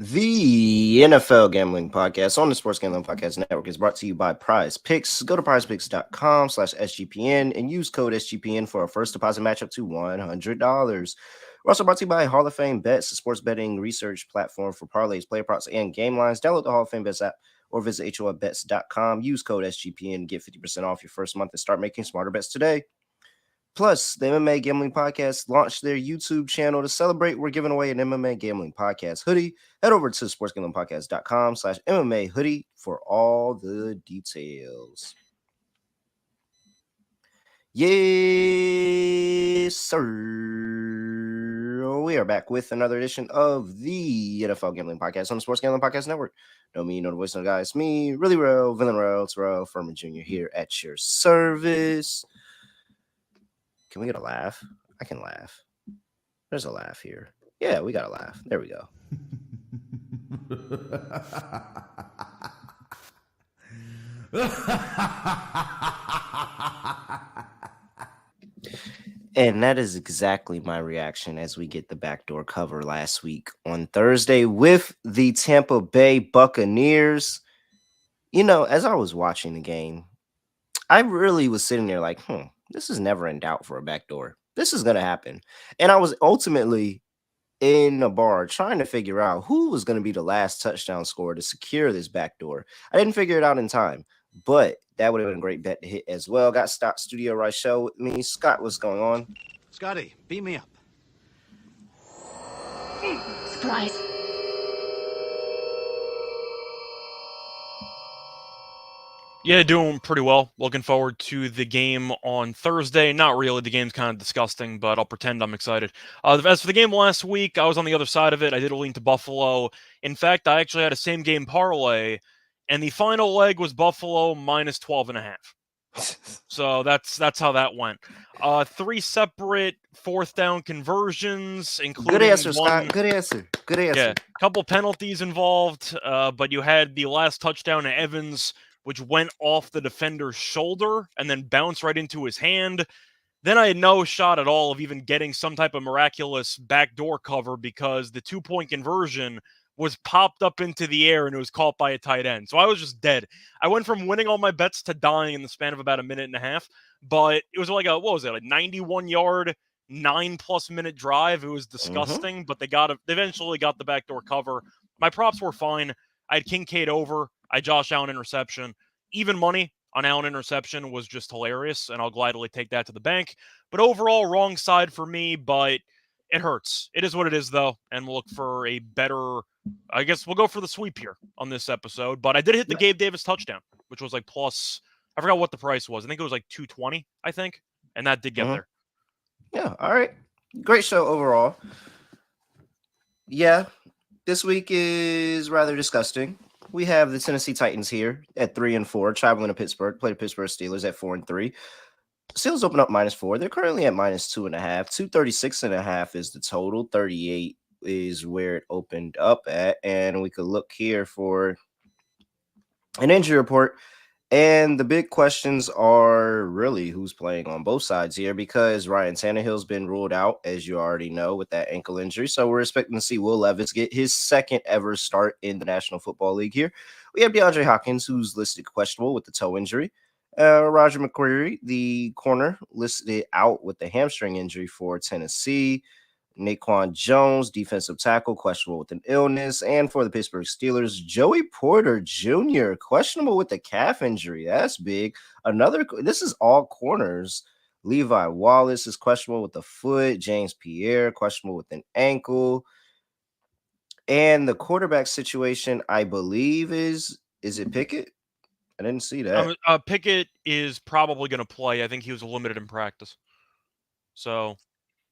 The NFL Gambling Podcast on the Sports Gambling Podcast Network is brought to you by Prize Picks. Go to prizepicks.com/SGPN and use code SGPN for a first deposit match up to $100. We're also brought to you by Hall of Fame Bets, a sports betting research platform for parlays, player props, and game lines. Download the Hall of Fame Bets app or visit HOFBets.com. Use code SGPN and get 50% off your first month and start making smarter bets today. Plus, the MMA Gambling Podcast launched their YouTube channel to celebrate. We're giving away an MMA Gambling Podcast hoodie. Head over to sportsgamblingpodcast.com/MMA hoodie for all the details. Yes, sir. We are back with another edition of the NFL Gambling Podcast on the Sports Gambling Podcast Network. No me, no the voice, no guy. It's me, really real, villain real, Terrell Furman Jr. here at your service. Can we get a laugh? I can laugh. There's a laugh here. Yeah, we got a laugh. There we go. And that is exactly my reaction as we get the backdoor cover last week on Thursday with the Tampa Bay Buccaneers. You know, as I was watching the game, I really was sitting there like, this is never in doubt for a backdoor. This is going to happen. And I was ultimately in a bar trying to figure out who was going to be the last touchdown scorer to secure this backdoor. I didn't figure it out in time, but that would have been a great bet to hit as well. Got Scott Studio Rochelle with me. Scott, what's going on? Scotty, beat me up. Surprise. Yeah, doing pretty well. Looking forward to the game on Thursday. Not really. The game's kind of disgusting, but I'll pretend I'm excited. As for the game last week, I was on the other side of it. I did lean to Buffalo. In fact, I actually had a same-game parlay, and the final leg was Buffalo minus 12.5. So that's how that went. 3 separate fourth down conversions, including Good answer, one, Scott. Good answer. Good answer. Yeah, a couple penalties involved, but you had the last touchdown to Evans, which went off the defender's shoulder and then bounced right into his hand. Then I had no shot at all of even getting some type of miraculous backdoor cover because the 2-point conversion was popped up into the air and it was caught by a tight end. So I was just dead. I went from winning all my bets to dying in the span of about a minute and a half. But it was like a 91-yard, 9+ minute drive. It was disgusting, but they eventually got the backdoor cover. My props were fine. I had Kincaid over. I had Josh Allen interception. Even money on Allen interception was just hilarious, and I'll gladly take that to the bank. But overall, wrong side for me, but it hurts. It is what it is, though, and we'll look for a better – I guess we'll go for the sweep here on this episode. But I did hit the Gabe Davis touchdown, which was like plus – I forgot what the price was. I think it was like $220, I think, and that did get there. Yeah, all right. Great show overall. Yeah, this week is rather disgusting. We have the Tennessee Titans here at 3-4, traveling to Pittsburgh, play the Pittsburgh Steelers at 4-3. Steelers open up -4. They're currently at -2.5. 236.5 is the total. 38 is where it opened up at. And we could look here for an injury report. And the big questions are really who's playing on both sides here because Ryan Tannehill's been ruled out, as you already know, with that ankle injury. So we're expecting to see Will Levis get his second ever start in the National Football League here. We have DeAndre Hopkins, who's listed questionable with the toe injury. Roger McCreary, the corner, listed out with the hamstring injury for Tennessee. Naquan Jones, defensive tackle, questionable with an illness. And for the Pittsburgh Steelers, Joey Porter Jr., questionable with the calf injury. That's big. This is all corners. Levi Wallace is questionable with the foot. James Pierre, questionable with an ankle. And the quarterback situation, I believe, is it Pickett? I didn't see that. Pickett is probably going to play. I think he was limited in practice. So...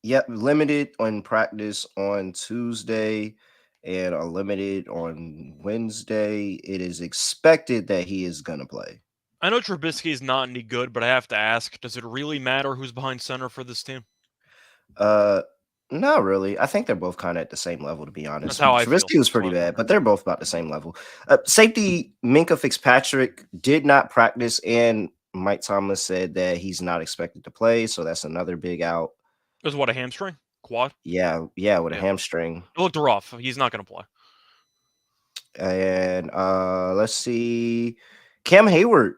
Yep, limited on practice on Tuesday and limited on Wednesday. It is expected that he is going to play. I know Trubisky is not any good, but I have to ask, does it really matter who's behind center for this team? Not really. I think they're both kind of at the same level, to be honest. That's how I Trubisky feel. was pretty bad, but they're both about the same level. Safety Minkah Fitzpatrick did not practice, and Mike Thomas said that he's not expected to play, so that's another big out. It was what, a hamstring? Quad? Yeah, with a hamstring. It looked rough. He's not going to play. And let's see. Cam Hayward.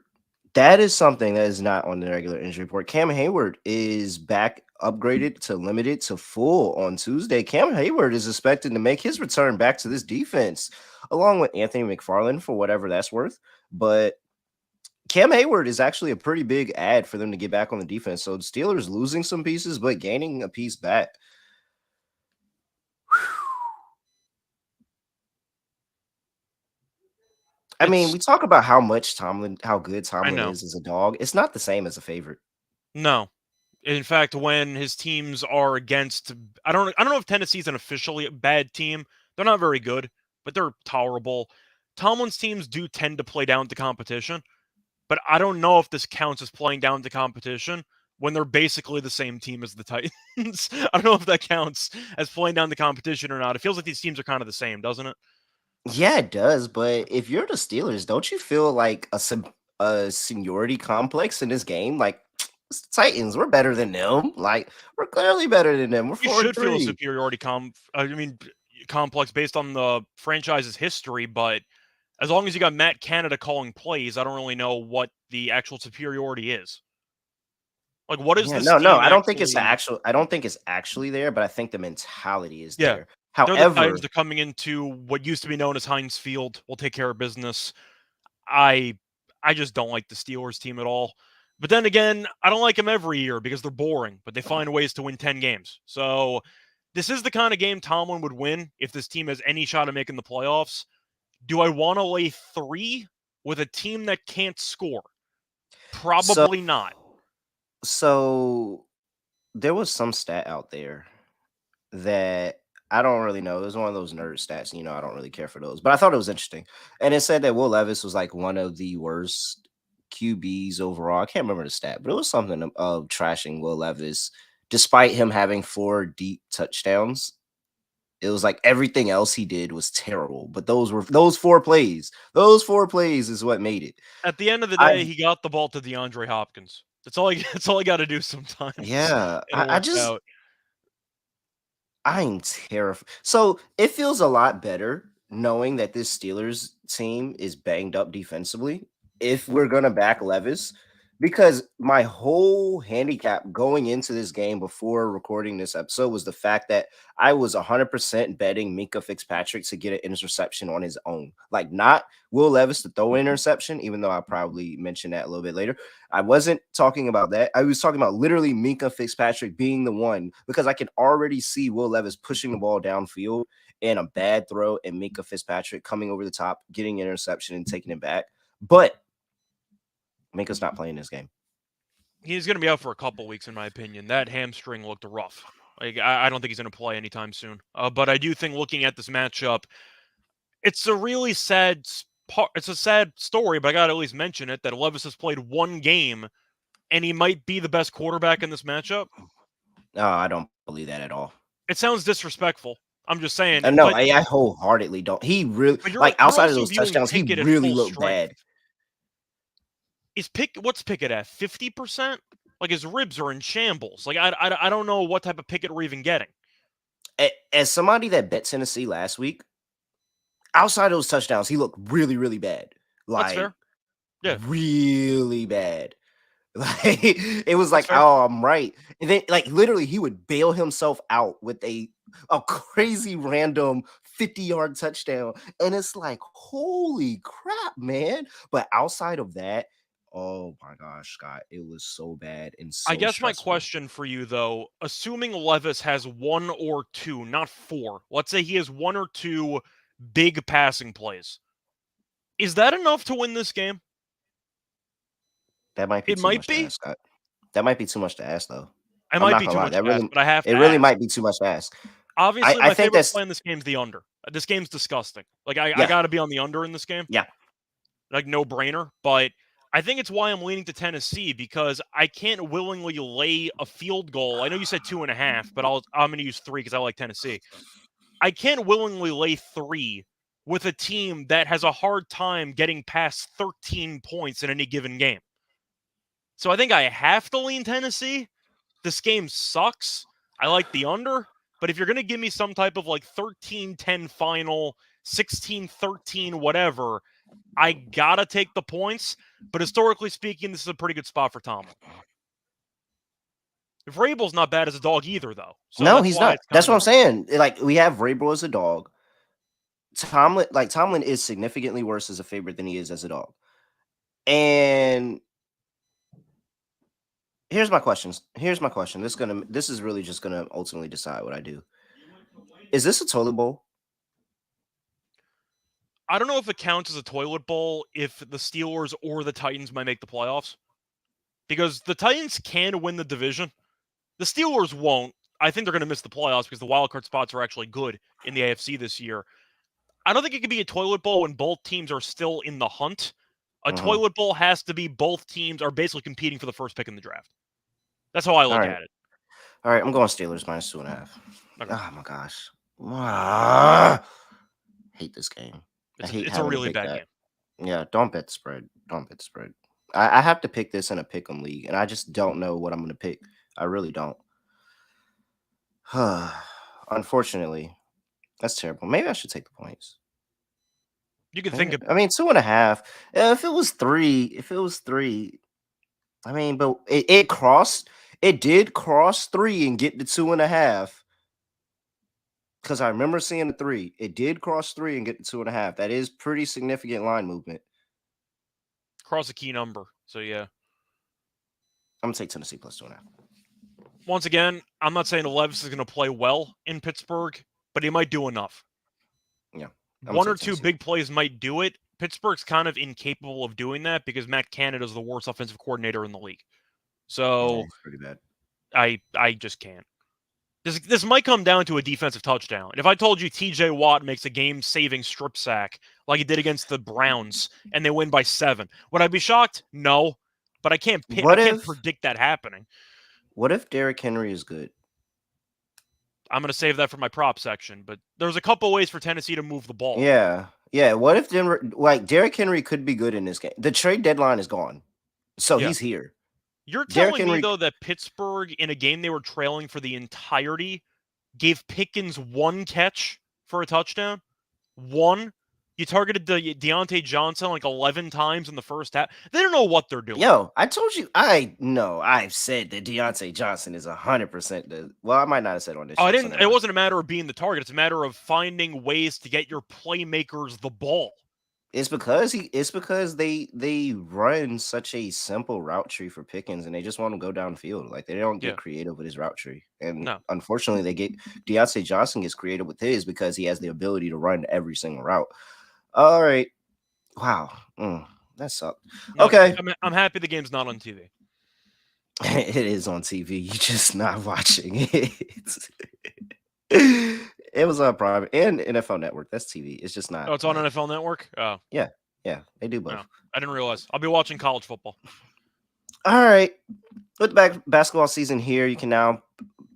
That is something that is not on the regular injury report. Cam Hayward is back upgraded to limited to full on Tuesday. Cam Hayward is expected to make his return back to this defense, along with Anthony McFarland for whatever that's worth. But Cam Hayward is actually a pretty big ad for them to get back on the defense. So the Steelers losing some pieces, but gaining a piece back. I mean, we talk about how good Tomlin know. is as a dog. It's not the same as a favorite. No. In fact, when his teams are against, I don't know if Tennessee's an officially bad team. They're not very good, but they're tolerable. Tomlin's teams do tend to play down to competition, but I don't know if this counts as playing down to competition when they're basically the same team as the Titans. I don't know if that counts as playing down to competition or not. It feels like these teams are kind of the same, doesn't it? Yeah, it does. But if you're the Steelers, don't you feel like a seniority complex in this game? Like it's the Titans, we're better than them. Like we're clearly better than them. We're You 4 and should feel a 3. superiority complex based on the franchise's history, but as long as you got Matt Canada calling plays, I don't really know what the actual superiority is. Like, what is Yeah, this no. team I don't think it's actually? I don't think it's actually there, but I think the mentality is Yeah, there. they're the Titans. However, They're coming into what used to be known as Heinz Field. We'll take care of business. I I just don't like the Steelers team at all. But then again, I don't like them every year because they're boring, but they find ways to win 10 games. So this is the kind of game Tomlin would win if this team has any shot of making the playoffs. Do I want to lay 3 with a team that can't score? so Probably not. so there was some stat out there that I don't really know. It was one of those nerd stats. I don't really care for those, but I thought it was interesting. And it said that Will Levis was like one of the worst QBs overall. I can't remember the stat, but it was something of trashing Will Levis, despite him having 4 deep touchdowns. It was like everything else he did was terrible, but those 4 plays. Those 4 plays is what made it. At the end of the I day, he got the ball to DeAndre Hopkins. That's all he that's all he got to do sometimes. Yeah, And it I worked just out. I'm terrified. So it feels a lot better knowing that this Steelers team is banged up defensively if we're going to back Levis, because my whole handicap going into this game before recording this episode was the fact that I was 100% betting Minka Fitzpatrick to get an interception on his own. Like, not Will Levis to throw an interception, even though I'll probably mention that a little bit later. I wasn't talking about that. I was talking about literally Minka Fitzpatrick being the one, because I can already see Will Levis pushing the ball downfield and a bad throw and Minka Fitzpatrick coming over the top, getting an interception and taking it back. But Minka's not playing this game. He's going to be out for a couple weeks, in my opinion. That hamstring looked rough. Like, I don't think he's going to play anytime soon. But I do think looking at this matchup, it's a really sad it's a sad story, but I got to at least mention it, that Levis has played 1 game, and he might be the best quarterback in this matchup. No, I don't believe that at all. It sounds disrespectful. I'm just saying. No, I wholeheartedly don't. He really, But like, you're outside of also those viewing touchdowns, he Pickett at really full looked strength. bad. What's Pickett at? 50%? Like, his ribs are in shambles. Like, I don't know what type of Pickett we're even getting. As somebody that bet Tennessee last week, outside of those touchdowns, he looked really, really bad. That's Like, fair. Yeah. really bad. Like, it was That's like, fair. oh, I'm right. And then, like, literally, he would bail himself out with a crazy random 50-yard touchdown. And it's like, holy crap, man. But outside of that, oh my gosh, Scott, it was so bad and I so guess my stressful. question for you, though, assuming Levis has 1 or 2, not 4, let's say he has 1 or 2 big passing plays, is that enough to win this game? That might be It too might much to be. ask, Scott. That might be too much to ask, though. It I'm might not be gonna too lie. much to ask, but I have It to really ask. might be too much to ask. Obviously, I my think favorite that's play in this game is the under. This game's disgusting. Like, I yeah, got to be on the under in this game. yeah. Like, no brainer. But I think it's why I'm leaning to Tennessee, because I can't willingly lay a field goal. I know you said 2.5, but I'm going to use 3 because I like Tennessee. I can't willingly lay 3 with a team that has a hard time getting past 13 points in any given game. So I think I have to lean Tennessee. This game sucks. I like the under, but if you're going to give me some type of like 13-10 final, 16-13, whatever, I gotta take the points. But historically speaking, this is a pretty good spot for Tomlin. Vrabel's not bad as a dog either, though. So No, that's he's why not. it's That's kind what I'm of saying. Like, we have Vrabel as a dog. Tomlin is significantly worse as a favorite than he is as a dog. And here's my questions. Here's my question. This is really just gonna ultimately decide what I do. Is this a toilet bowl? I don't know if it counts as a toilet bowl if the Steelers or the Titans might make the playoffs. Because the Titans can win the division. The Steelers won't. I think they're going to miss the playoffs because the wildcard spots are actually good in the AFC this year. I don't think it could be a toilet bowl when both teams are still in the hunt. A toilet bowl has to be both teams are basically competing for the first pick in the draft. That's how I look at it. All right, I'm going Steelers minus 2.5. Okay. Oh my gosh. Hate this game. It's a really bad game. Yeah, don't bet the spread. Don't bet the spread. I have to pick this in a pick 'em league, and I just don't know what I'm going to pick. I really don't. Unfortunately, that's terrible. Maybe I should take the points. You can think of. I mean, 2.5. If it was three. I mean, but it crossed. It did cross 3 and get to 2.5. Because I remember seeing the 3. It did cross 3 and get to 2.5. That is pretty significant line movement. Cross a key number. So, yeah. I'm going to take Tennessee plus 2.5. Once again, I'm not saying Levis is going to play well in Pittsburgh, but he might do enough. Yeah. One or two big plays might do it. Pittsburgh's kind of incapable of doing that because Matt Canada is the worst offensive coordinator in the league. So, yeah, it's pretty bad. I just can't. This might come down to a defensive touchdown. And if I told you TJ Watt makes a game-saving strip sack like he did against the Browns and they win by 7, would I be shocked? No, but I can't predict that happening. What if Derrick Henry is good? I'm going to save that for my prop section, but there's a couple ways for Tennessee to move the ball. Yeah. What if Derrick Henry could be good in this game? The trade deadline is gone, so he's here. You're telling me, though, that Pittsburgh, in a game they were trailing for the entirety, gave Pickens 1 catch for a touchdown? 1? You targeted Deontay Johnson like 11 times in the first half. They don't know what they're doing. Yo, I told you. I've said that Deontay Johnson is 100%. Well, I might not have said on this. I didn't. It wasn't a matter of being the target. It's a matter of finding ways to get your playmakers the ball. It's because they run such a simple route tree for Pickens, and they just want to go downfield. Like, they don't get creative with his route tree. And unfortunately, Deontay Johnson gets creative with his because he has the ability to run every single route. All right. Wow. That sucked. Okay. I'm happy the game's not on TV. It is on TV. You're just not watching it. It was on Prime and NFL Network. That's TV. It's just not. Oh, it's on NFL Network? Oh. Yeah. They do both. No, I didn't realize. I'll be watching college football. All right. With the basketball season here, you can now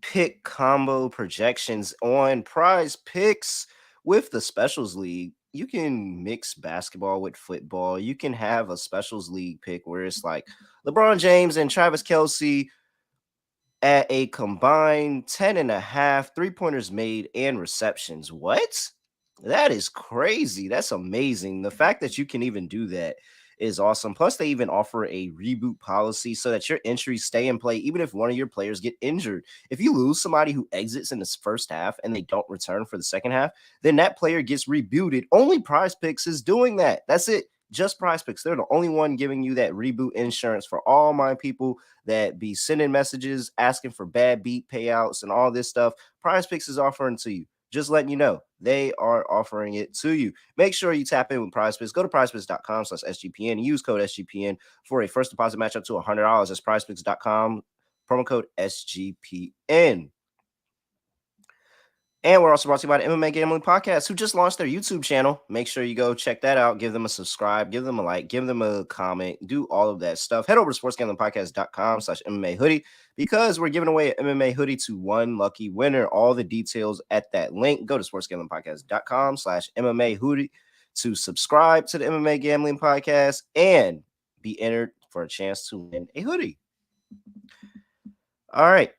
pick combo projections on Prize Picks with the Specials League. You can mix basketball with football. You can have a Specials League pick where it's like LeBron James and Travis Kelce at a combined 10.5 3-pointers made and receptions. What? That is crazy. That's amazing. The fact that you can even do that is awesome. Plus, they even offer a reboot policy so that your entries stay in play even if one of your players get injured. If you lose somebody who exits in this first half and they don't return for the second half, then that player gets rebooted. Only Prize Picks is doing that. That's it. Just Prize Picks. They're the only one giving you that reboot insurance for all my people that be sending messages asking for bad beat payouts and all this stuff. Prize Picks is offering to you. Just letting you know, they are offering it to you. Make sure you tap in with Prize Picks. Go to prizepicks.com/SGPN and use code SGPN for a first deposit match up to $100. That's prizepicks.com, promo code SGPN. And we're also brought to you by the MMA Gambling Podcast, who just launched their YouTube channel. Make sure you go check that out. Give them a subscribe, give them a like, give them a comment, do all of that stuff. Head over to sportsgamblingpodcast.com/MMA hoodie because we're giving away an MMA hoodie to one lucky winner. All the details at that link. Go to sportsgamblingpodcast.com/MMA hoodie to subscribe to the MMA Gambling Podcast and be entered for a chance to win a hoodie. All right.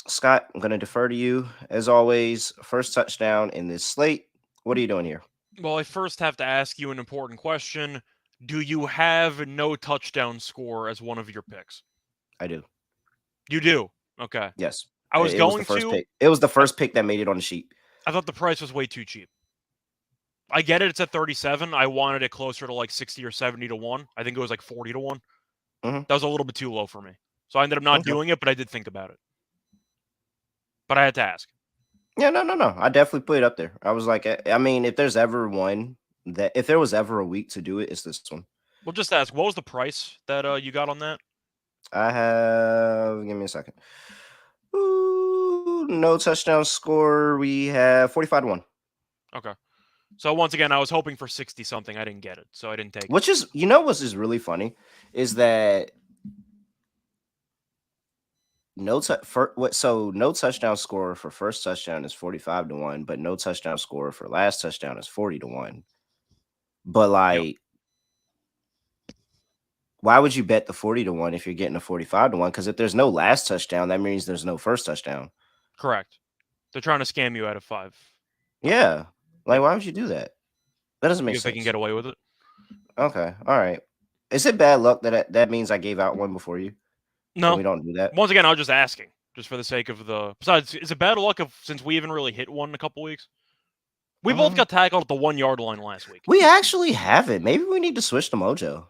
Scott, I'm going to defer to you. As always, first touchdown in this slate What are you doing here? Well, I first have to ask you an important question. Do you have no touchdown score as one of your picks? I do. You do. Okay. Yes. I was It was the going first to. pick. It was the I, first pick that made it on the sheet. I thought the price was way too cheap. I get it. It's at 37. I wanted it closer to like 60 or 70 to 1. I think it was like 40 to 1. Mm-hmm. That was a little bit too low for me. So I ended up not Okay. doing it, but I did think about it. But I had to ask. Yeah, no. I definitely put it up there. I was like, I mean, if there's ever one if there was ever a week to do it, it's this one. Well, just ask, what was the price that you got on that? I have. Give me a second. Ooh, no touchdown score. We have 45 to 1. Okay. So once again, I was hoping for 60 something. I didn't get it, so I didn't take it. Which is, what's is really funny is that no touchdown score for first touchdown is 45 to 1, but no touchdown score for last touchdown is 40 to 1. But Yep. like, why would you bet the 40 to 1 if you're getting a 45 to 1? Because if there's no last touchdown, that means there's no first touchdown. Correct. They're trying to scam you out of 5. Yeah. Like, Yep. why would you do that? That doesn't make Because they can sense. get away with it. Okay. All right. Is it bad luck that means I gave out one before you? And No. we don't do that? Once again, I was just asking, just for the sake of the. Besides, is it bad luck since we haven't really hit one in a couple weeks? We both got tackled at the 1-yard line last week. We actually haven't. Maybe we need to switch to Mojo.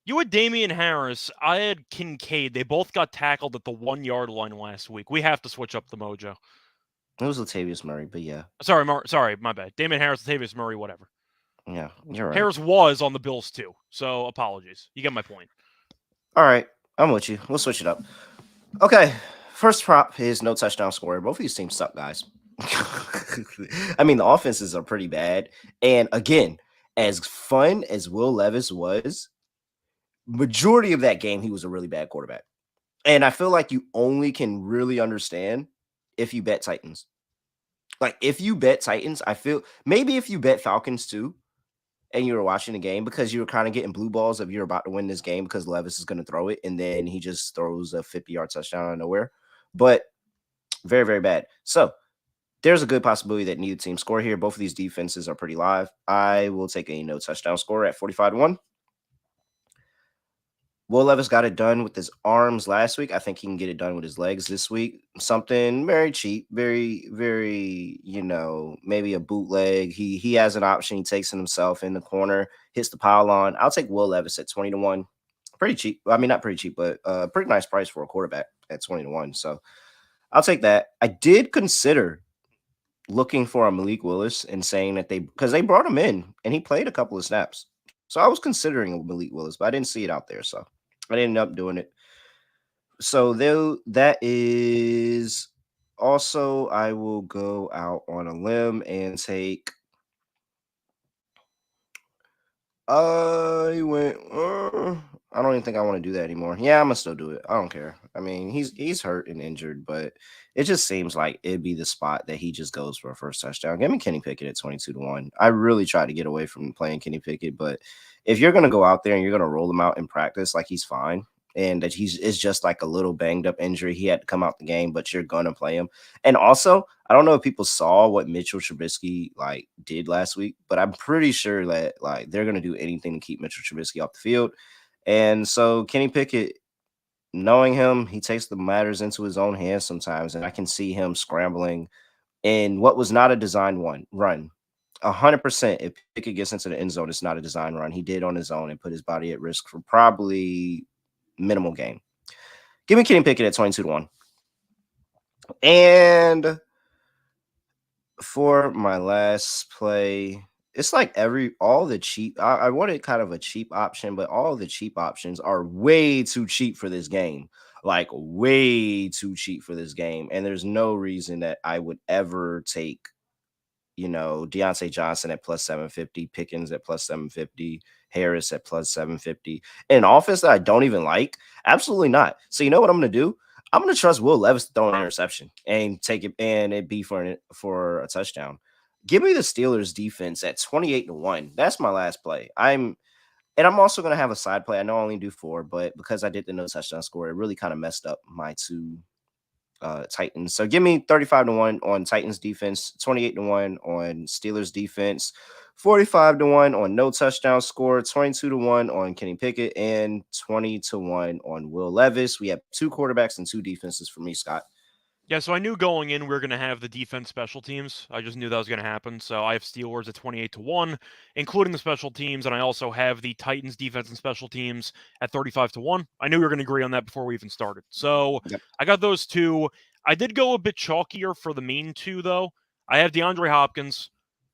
You had Damian Harris. I had Kincaid. They both got tackled at the 1-yard line last week. We have to switch up the mojo. It was Latavius Murray, but yeah. Sorry, my bad. Damian Harris, Latavius Murray, whatever. Yeah, you're right. Harris was on the Bills too, so apologies. You get my point. All right, I'm with you. We'll switch it up. Okay, first prop is no touchdown scorer. Both of these teams suck, guys. I mean, the offenses are pretty bad. And again, as fun as Will Levis was, majority of that game, he was a really bad quarterback. And I feel like you only can really understand if you bet Titans. Like, if you bet Titans, I feel maybe if you bet Falcons too, and you were watching the game because you were kind of getting blue balls of you're about to win this game because Levis is going to throw it, and then he just throws a 50-yard touchdown out of nowhere. But very, very bad. So there's a good possibility that neither team score here. Both of these defenses are pretty live. I will take a no touchdown score at 45 to 1. Will Levis got it done with his arms last week. I think he can get it done with his legs this week. Something very cheap, very, very, maybe a bootleg. He has an option. He takes it himself in the corner, hits the pylon. I'll take Will Levis at 20 to 1. Pretty cheap. I mean, not pretty cheap, but pretty nice price for a quarterback at 20 to 1. So I'll take that. I did consider looking for a Malik Willis and saying that because they brought him in and he played a couple of snaps. So I was considering a Malik Willis, but I didn't see it out there. So I ended up doing it. So that is also, I will go out on a limb and take. I don't even think I want to do that anymore. Yeah, I'm gonna still do it. I don't care. I mean, he's hurt and injured, but it just seems like it'd be the spot that he just goes for a first touchdown. Give me Kenny Pickett at 22 to 1. I really tried to get away from playing Kenny Pickett, but if you're gonna go out there and you're gonna roll him out in practice, like he's fine, and that it's just like a little banged up injury, he had to come out the game, but you're gonna play him. And also, I don't know if people saw what Mitchell Trubisky did last week, but I'm pretty sure that they're gonna do anything to keep Mitchell Trubisky off the field. And so Kenny Pickett, knowing him, he takes the matters into his own hands sometimes, and I can see him scrambling in what was not a design run. 100%, if Pickett gets into the end zone, it's not a design run. He did on his own and put his body at risk for probably minimal gain. Give me Kenny Pickett at 22 to 1. And for my last play, it's like all the cheap. I wanted kind of a cheap option, but all the cheap options are way too cheap for this game. Like way too cheap for this game. And there's no reason that I would ever take, Deontay Johnson at plus 750, Pickens at plus 750, Harris at plus 750. An offense that I don't even like? Absolutely not. So you know what I'm going to do? I'm going to trust Will Levis to throw an interception and take it, and it be for a touchdown. Give me the Steelers defense at 28 to 1. That's my last play. I'm also going to have a side play. I know I only do 4, but because I did the no touchdown score, it really kind of messed up my two Titans. So give me 35-1 on Titans defense, 28-1 on Steelers defense, 45-1 on no touchdown score, 22-1 on Kenny Pickett, and 20-1 on Will Levis. We have 2 quarterbacks and 2 defenses for me, Scott. Yeah, so I knew going in we were going to have the defense special teams. I just knew that was going to happen. So I have Steelers at 28-1, including the special teams, and I also have the Titans defense and special teams at 35-1. I knew we were going to agree on that before we even started. So Yep. I got those 2. I did go a bit chalkier for the main 2, though. I have DeAndre Hopkins.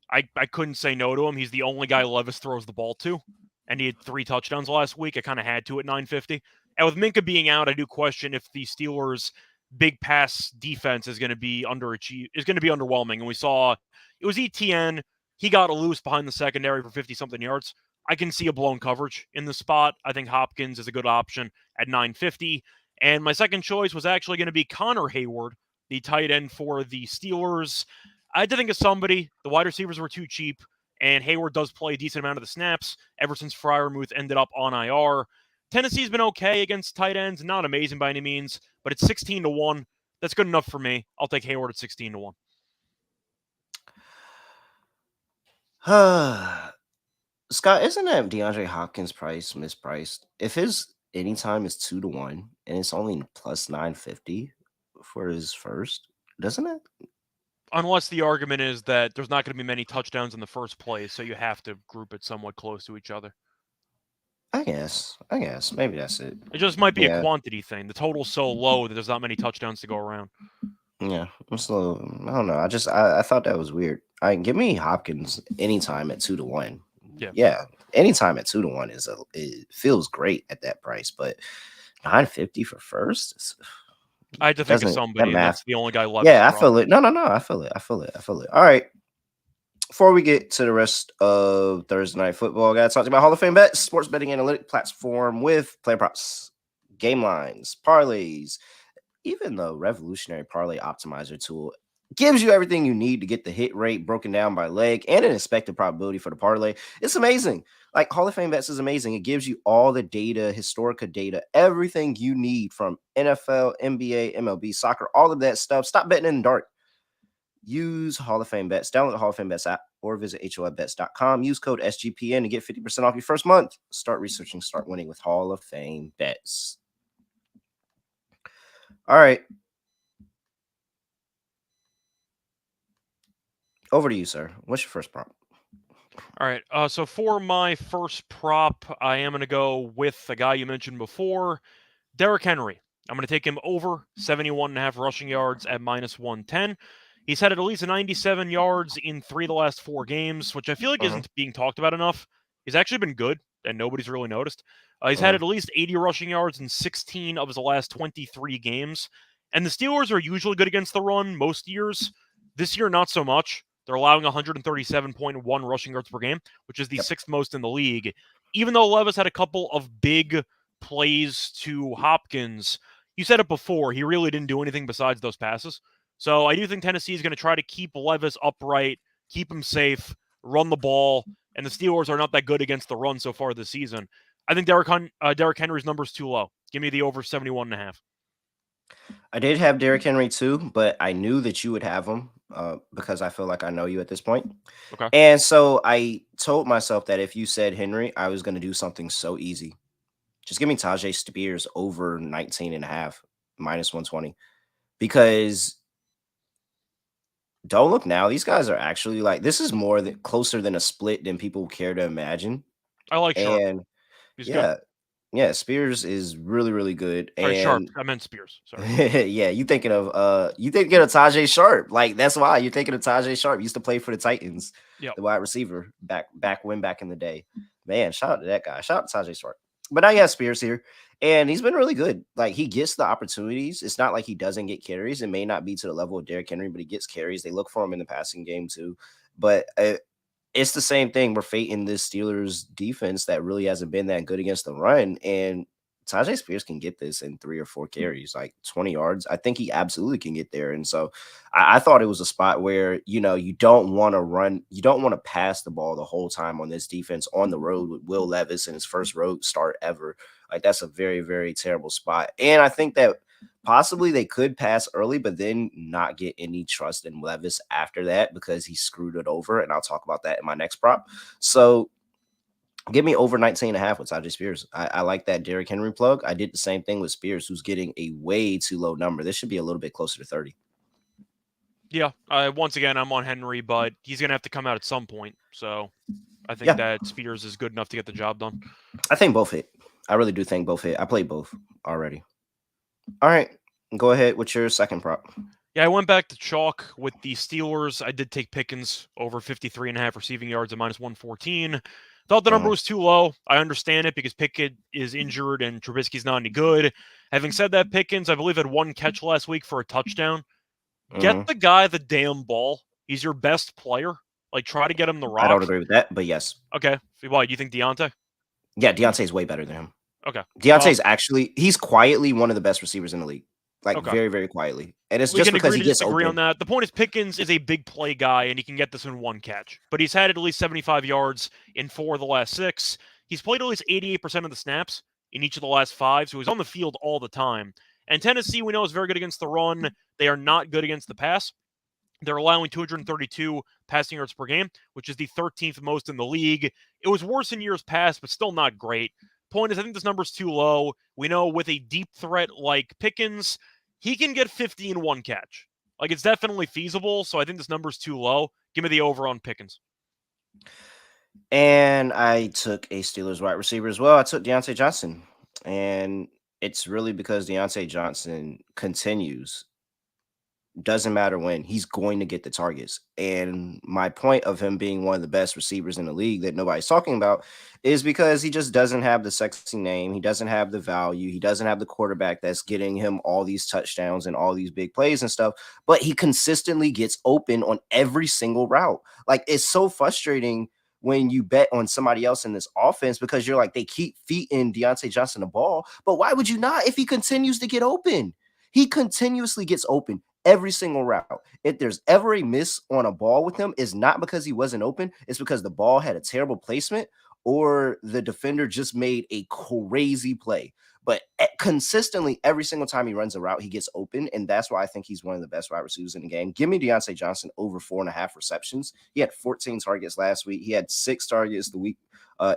I couldn't say no to him. He's the only guy Levis throws the ball to, and he had 3 touchdowns last week. I kind of had to at 950. And with Minka being out, I do question if the Steelers' big pass defense is going to be underwhelming. And we saw it was ETN. He got a loose behind the secondary for 50-something yards. I can see a blown coverage in the spot. I think Hopkins is a good option at 950. And my second choice was actually going to be Connor Hayward, the tight end for the Steelers. I had to think of somebody. The wide receivers were too cheap, and Hayward does play a decent amount of the snaps ever since Freiermuth ended up on IR. Tennessee's been okay against tight ends, not amazing by any means, but it's 16-1. That's good enough for me. I'll take Hayward at 16-1. Scott, isn't that DeAndre Hopkins price mispriced? If his anytime is 2-1 and it's only plus 950 for his first, doesn't it? Unless the argument is that there's not going to be many touchdowns in the first place, so you have to group it somewhat close to each other. I guess. Maybe that's it. It just might be Yeah. a quantity thing. The total's so low that there's not many touchdowns to go around. Yeah, I'm slow. I don't know. I thought that was weird. Give me Hopkins anytime at 2-1. Yeah, anytime at 2-1 it feels great at that price, but 950 for first. I had to think of somebody, and that's the only guy left. Yeah, I feel it. No, I feel it. All right. Before we get to the rest of Thursday Night Football, I got to talk about Hall of Fame Bets, sports betting analytic platform with player props, game lines, parlays, even the revolutionary parlay optimizer tool gives you everything you need to get the hit rate broken down by leg and an expected probability for the parlay. It's amazing. Like Hall of Fame Bets is amazing. It gives you all the data, historical data, everything you need from NFL, NBA, MLB, soccer, all of that stuff. Stop betting in the dark. Use Hall of Fame Bets. Download the Hall of Fame Bets app or visit HOFBets.com. Use code SGPN to get 50% off your first month. Start researching, start winning with Hall of Fame Bets. All right. Over to you, sir. What's your first prop? All right. So for my first prop, I am going to go with the guy you mentioned before, Derrick Henry. I'm going to take him over 71.5 rushing yards at minus 110. He's had at least 97 yards in 3 of the last 4 games, which I feel like isn't being talked about enough. He's actually been good, and nobody's really noticed. He's had at least 80 rushing yards in 16 of his last 23 games. And the Steelers are usually good against the run most years. This year, not so much. They're allowing 137.1 rushing yards per game, which is the 6th most in the league. Even though Levis had a couple of big plays to Hopkins, you said it before, he really didn't do anything besides those passes. So I do think Tennessee is going to try to keep Levis upright, keep him safe, run the ball, and the Steelers are not that good against the run so far this season. I think Derrick Henry's number is too low. Give me the over 71.5. I did have Derrick Henry too, but I knew that you would have him because I feel like I know you at this point. Okay. And so I told myself that if you said Henry, I was going to do something so easy. Just give me Tajay Spears over 19.5, minus 120. Because don't look now. These guys are actually like, this is more closer than a split than people care to imagine. I like Sharp. And He's good. Yeah, Spears is really, really good. Sorry, Sharp. I meant Spears. Sorry. Yeah, you thinking of Tajay Sharp. Like that's why you're thinking of Tajay Sharp. Used to play for the Titans, the wide receiver back in the day. Man, shout out to that guy. Shout out to Tajay Sharp. But now you have Spears here, and he's been really good. Like he gets the opportunities. It's not like he doesn't get carries. It may not be to the level of Derrick Henry, but he gets carries. They look for him in the passing game too. But it's the same thing. We're fighting this Steelers defense that really hasn't been that good against the run. And Tajay Spears can get this in 3 or 4 carries, like 20 yards. I think he absolutely can get there. And so I thought it was a spot where, you don't want to run, you don't want to pass the ball the whole time on this defense on the road with Will Levis in his first road start ever. Like, that's a very, very terrible spot. And I think that possibly they could pass early, but then not get any trust in Levis after that because he screwed it over. And I'll talk about that in my next prop. So give me over 19.5 with Tajay Spears. I like that Derrick Henry plug. I did the same thing with Spears, who's getting a way too low number. This should be a little bit closer to 30. Yeah. Once again, I'm on Henry, but he's going to have to come out at some point. So I think that Spears is good enough to get the job done. I think both hit. I really do think both hit. I played both already. All right. Go ahead with your second prop. Yeah, I went back to chalk with the Steelers. I did take Pickens over 53.5 receiving yards at minus 114. Thought the number was too low. I understand it because Pickett is injured and Trubisky's not any good. Having said that, Pickens, I believe, had 1 catch last week for a touchdown. Get the guy the damn ball. He's your best player. Like, try to get him the rock. I don't agree with that, but yes. Okay. Why? Do you think Deontay? Yeah, Deontay's way better than him. Okay. Deontay's he's quietly one of the best receivers in the league. Like, very, very quietly. And it's just because he gets open. On that. The point is Pickens is a big play guy, and he can get this in 1 catch. But he's had at least 75 yards in 4 of the last 6. He's played at least 88% of the snaps in each of the last 5, so he's on the field all the time. And Tennessee, we know, is very good against the run. They are not good against the pass. They're allowing 232 passing yards per game, which is the 13th most in the league. It was worse in years past, but still not great. Point is, I think this number's too low. We know with a deep threat like Pickens, he can get 50 in 1 catch. Like, it's definitely feasible, so I think this number's too low. Give me the over on Pickens. And I took a Steelers wide receiver as well. I took Deontay Johnson. And it's really because Deontay Johnson continues. Doesn't matter when, he's going to get the targets. And my point of him being one of the best receivers in the league that nobody's talking about is because he just doesn't have the sexy name. He doesn't have the value. He doesn't have the quarterback that's getting him all these touchdowns and all these big plays and stuff. But he consistently gets open on every single route. Like, it's so frustrating when you bet on somebody else in this offense because you're like, they keep feeding Deontay Johnson the ball. But why would you not if he continues to get open? He continuously gets open every single route. If there's ever a miss on a ball with him, it's not because he wasn't open. It's because the ball had a terrible placement or the defender just made a crazy play. But consistently, every single time he runs a route, he gets open. And that's why I think he's one of the best wide receivers in the game. Give me Deontay Johnson over 4.5 receptions. He had 14 targets last week. He had 6 targets the week.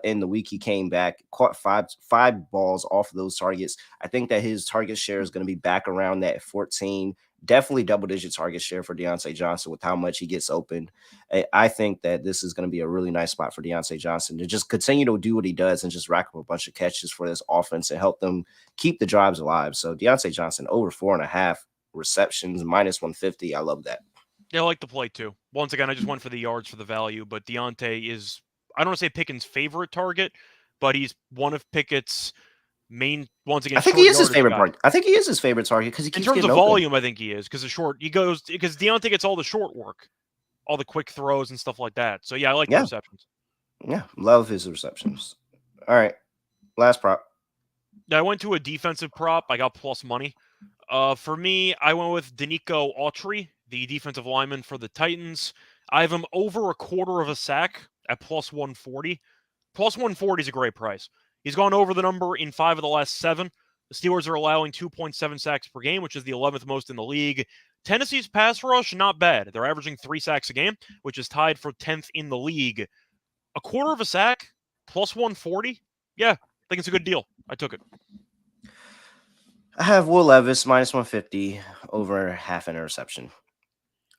In the week he came back, caught five balls off of those targets. I think that his target share is going to be back around that 14. Definitely double-digit target share for Deontay Johnson with how much he gets open. I think that this is going to be a really nice spot for Deontay Johnson to just continue to do what he does and just rack up a bunch of catches for this offense and help them keep the drives alive. So Deontay Johnson over 4.5 receptions, minus 150. I love that. Yeah, I like the play too. Once again, I just went for the yards for the value, but Deontay is, I don't want to say Pickett's favorite target, but he's one of Pickett's main, once again, I think he is his favorite target. I think he is his favorite target because he keeps in terms of open. volume, I think he is because because Deontay gets all the short work, all the quick throws and stuff like that. So yeah, I like the receptions. Yeah, love his receptions. All right, last prop. Yeah, I went to a defensive prop. I got plus money. For me, I went with Danico Autry, the defensive lineman for the Titans. I have him over 1/4 of a sack at plus 140. Plus 140 is a great price. He's gone over the number in 5 of the last 7. The Steelers are allowing 2.7 sacks per game, which is the 11th most in the league. Tennessee's pass rush, not bad. They're averaging 3 sacks a game, which is tied for 10th in the league. 1/4 of a sack, plus 140? Yeah, I think it's a good deal. I took it. I have Will Levis, minus 150, over half an interception.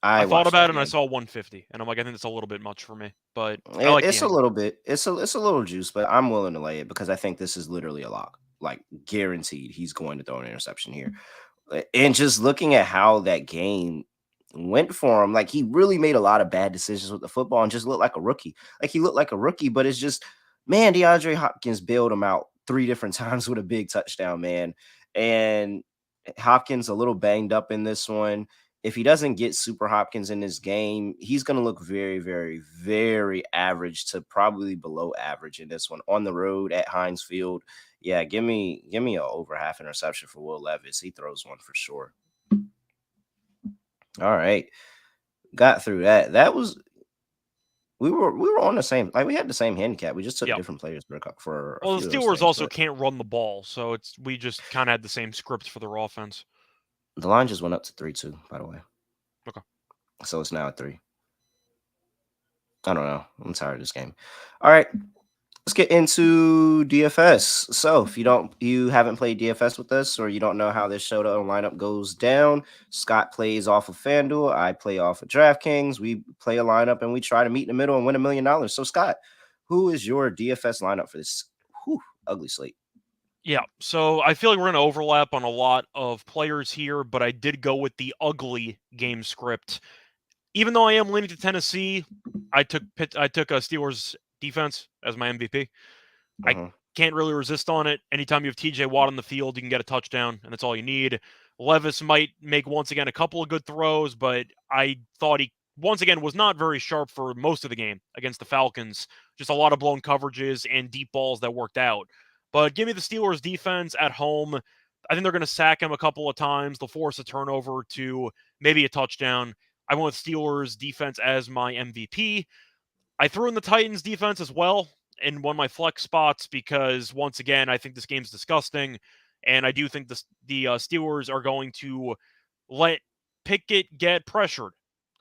I thought about it and I saw 150, and I'm like, I think that's a little bit much for me. But it's a little bit. It's a little juice, but I'm willing to lay it because I think this is literally a lock. Like, guaranteed he's going to throw an interception here. And just looking at how that game went for him, like, he really made a lot of bad decisions with the football and just looked like a rookie. Like, he looked like a rookie, but it's just, man, DeAndre Hopkins bailed him out 3 different times with a big touchdown, man. And Hopkins a little banged up in this one. if he doesn't get Super Hopkins in this game, he's going to look very, very, very average to probably below average in this one on the road at Heinz Field. Yeah, give me a over half interception for Will Levis. He throws one for sure. All right, got through that. That was we were on the same, like we had the same handicap. We just took different players for a Well, few the of those Steelers things, also but can't run the ball, so we just kind of had the same script for their offense. the line just went up to 3-2, by the way. Okay. So it's now at 3. I don't know. I'm tired of this game. All right. Let's get into DFS. So if you haven't played DFS with us, or you don't know how this showdown lineup goes down, Scott plays off of FanDuel. I play off of DraftKings. We play a lineup and we try to meet in the middle and win $1 million. So Scott, who is your DFS lineup for this ugly slate? Yeah, so I feel like we're going to overlap on a lot of players here, but I did go with the ugly game script. Even though I am leaning to Tennessee, I took a Steelers defense as my MVP. I can't really resist on it. Anytime you have TJ Watt on the field, you can get a touchdown, and that's all you need. Levis might make, once again, a couple of good throws, but I thought he, once again, was not very sharp for most of the game against the Falcons. Just a lot of blown coverages and deep balls that worked out. But give me the Steelers defense at home. I think they're going to sack him a couple of times. They'll force a turnover to maybe a touchdown. I went with Steelers defense as my MVP. I threw in the Titans defense as well in one of my flex spots because, once again, I think this game's disgusting. And I do think the Steelers are going to let Pickett get pressured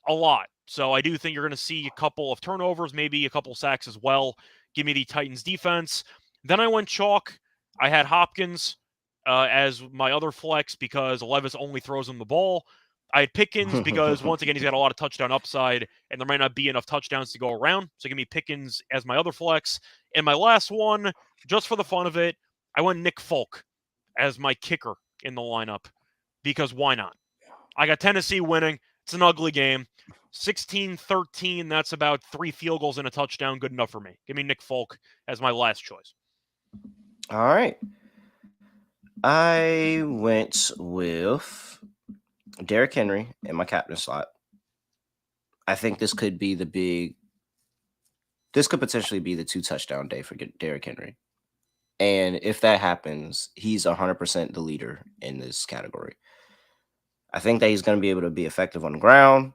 a lot. So I do think you're going to see a couple of turnovers, maybe a couple sacks as well. Give me the Titans defense. Then I went chalk. I had Hopkins as my other flex because Levis only throws him the ball. I had Pickens because, once again, he's got a lot of touchdown upside, and there might not be enough touchdowns to go around. So give me Pickens as my other flex. And my last one, just for the fun of it, I went Nick Folk as my kicker in the lineup because why not? I got Tennessee winning. It's an ugly game. 16-13, that's about 3 field goals and a touchdown. Good enough for me. Give me Nick Folk as my last choice. All right. I went with Derrick Henry in my captain slot. I think this could potentially be the 2 touchdown day for Derrick Henry. And if that happens, he's 100% the leader in this category. I think that he's going to be able to be effective on the ground.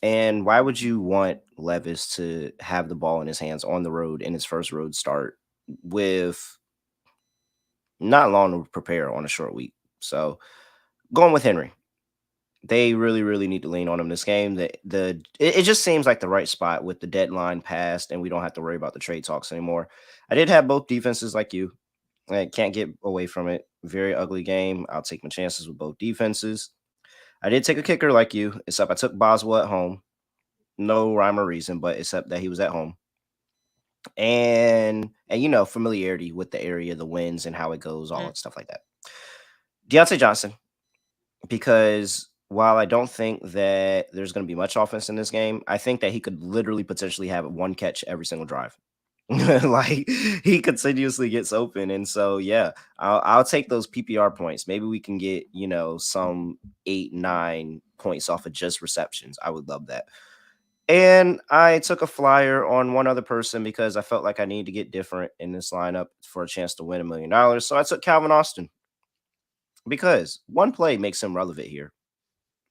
And why would you want Levis to have the ball in his hands on the road in his first road start with not long to prepare on a short week? So going with Henry. They really, really need to lean on him this game. It just seems like the right spot with the deadline passed, and we don't have to worry about the trade talks anymore. I did have both defenses like you. I can't get away from it. Very ugly game. I'll take my chances with both defenses. I did take a kicker like you, except I took Boswell at home. No rhyme or reason, but except that he was at home. And familiarity with the area, the winds, and how it goes, all that stuff like that. Deontay Johnson, because while I don't think that there's going to be much offense in this game, I think that he could literally potentially have 1 catch every single drive. Like he continuously gets open. And so, yeah, I'll take those PPR points. Maybe we can get, some 8-9 points off of just receptions. I would love that. And I took a flyer on one other person because I felt like I needed to get different in this lineup for a chance to win $1 million. So I took Calvin Austin because one play makes him relevant here.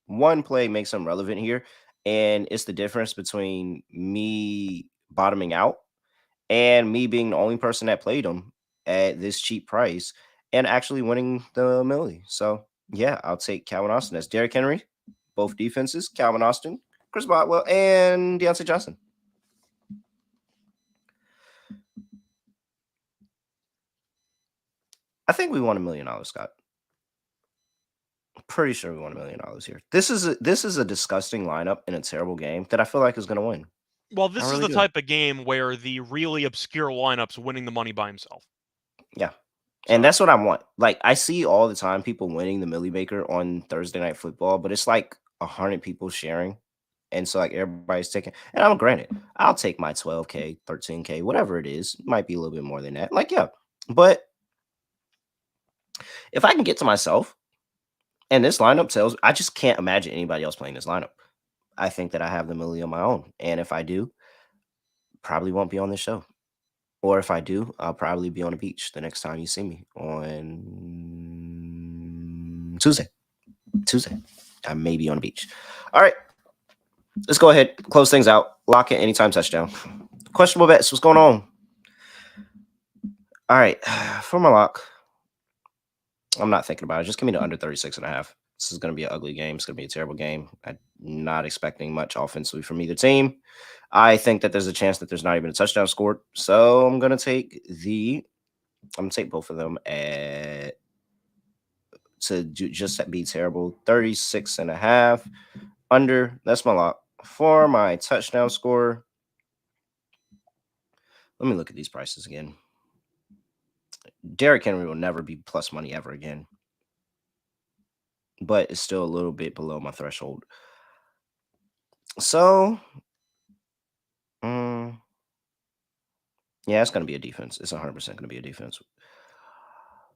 One play makes him relevant here. And it's the difference between me bottoming out and me being the only person that played him at this cheap price and actually winning the milli. So, yeah, I'll take Calvin Austin. That's Derrick Henry, both defenses, Calvin Austin, Chris Botwell, and Deontay Johnson. I think we won $1 million, Scott. I'm pretty sure we won $1 million here. This is a disgusting lineup in a terrible game that I feel like is going to win. Well, this is the type of game where the really obscure lineup's winning the money by himself. Yeah. And that's what I want. Like, I see all the time people winning the Millie Maker on Thursday Night Football, but it's like 100 people sharing. And so, like, everybody's taking, and I'm granted, I'll take my 12K, 13K, whatever it is. It might be a little bit more than that. Like, yeah. But if I can get to myself And this lineup tells I just can't imagine anybody else playing this lineup. I think that I have the Millie on my own. And if I do, probably won't be on this show. Or if I do, I'll probably be on the beach the next time you see me on Tuesday. I may be on the beach. All right. Let's go ahead. Close things out. Lock it anytime touchdown. Questionable bets. What's going on? All right. For my lock, I'm not thinking about it. Just give me the under 36.5. This is going to be an ugly game. It's going to be a terrible game. I'm not expecting much offensively from either team. I think that there's a chance that there's not even a touchdown scored. So I'm going to take both of them just be terrible. 36.5 under. That's my lock. For my touchdown score, let me look at these prices again. Derrick Henry will never be plus money ever again, but it's still a little bit below my threshold. So, yeah, it's going to be a defense. It's 100% going to be a defense.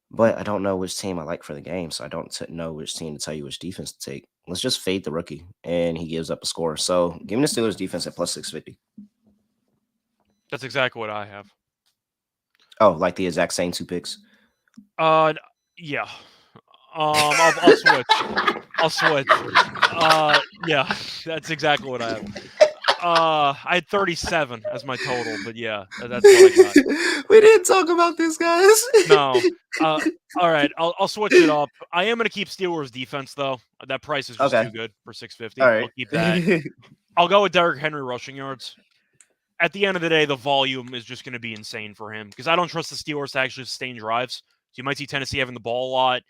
But I don't know which team I like for the game, so I don't know which team to tell you which defense to take. Let's just fade the rookie, and he gives up a score. So give me the Steelers defense at plus 650. That's exactly what I have. Oh, like the exact same two picks? Yeah. I'll switch. Yeah, that's exactly what I have. I had 37 as my total, but yeah, that's what I got. We didn't talk about this, guys. No. All right, I'll switch it up. I am going to keep Steelers defense though. That price is just too good for 650. All right. I'll keep that. I'll go with Derrick Henry rushing yards. At the end of the day, the volume is just going to be insane for him because I don't trust the Steelers to actually sustain drives. So you might see Tennessee having the ball a lot.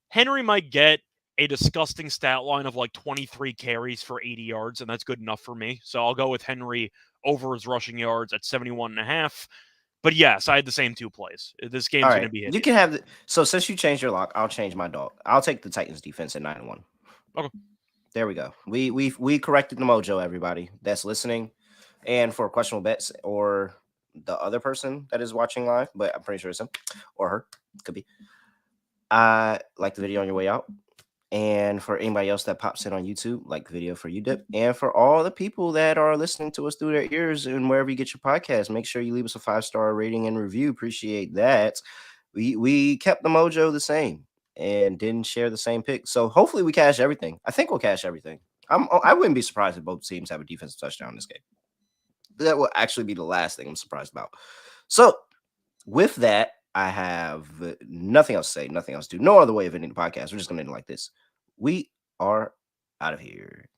Henry might get a disgusting stat line of like 23 carries for 80 yards, and that's good enough for me. So I'll go with Henry over his rushing yards at 71.5. But yes, I had the same two plays. This game's going to be hit. You can have so since you changed your lock, I'll change my dog. I'll take the Titans defense at 9-1. Okay. There we go. We corrected the mojo, everybody that's listening. And for questionable bets or the other person that is watching live, but I'm pretty sure it's him or her. Could be. Like the video on your way out. And for anybody else that pops in on YouTube, like the video for UDIP. And for all the people that are listening to us through their ears and wherever you get your podcast, make sure you leave us a 5-star rating and review. Appreciate that. We kept the mojo the same and didn't share the same pick. So hopefully we cash everything. I think we'll cash everything. I wouldn't be surprised if both teams have a defensive touchdown in this game. That will actually be the last thing I'm surprised about. So with that, I have nothing else to say, nothing else to do. No other way of ending the podcast. We're just going to end it like this. We are out of here.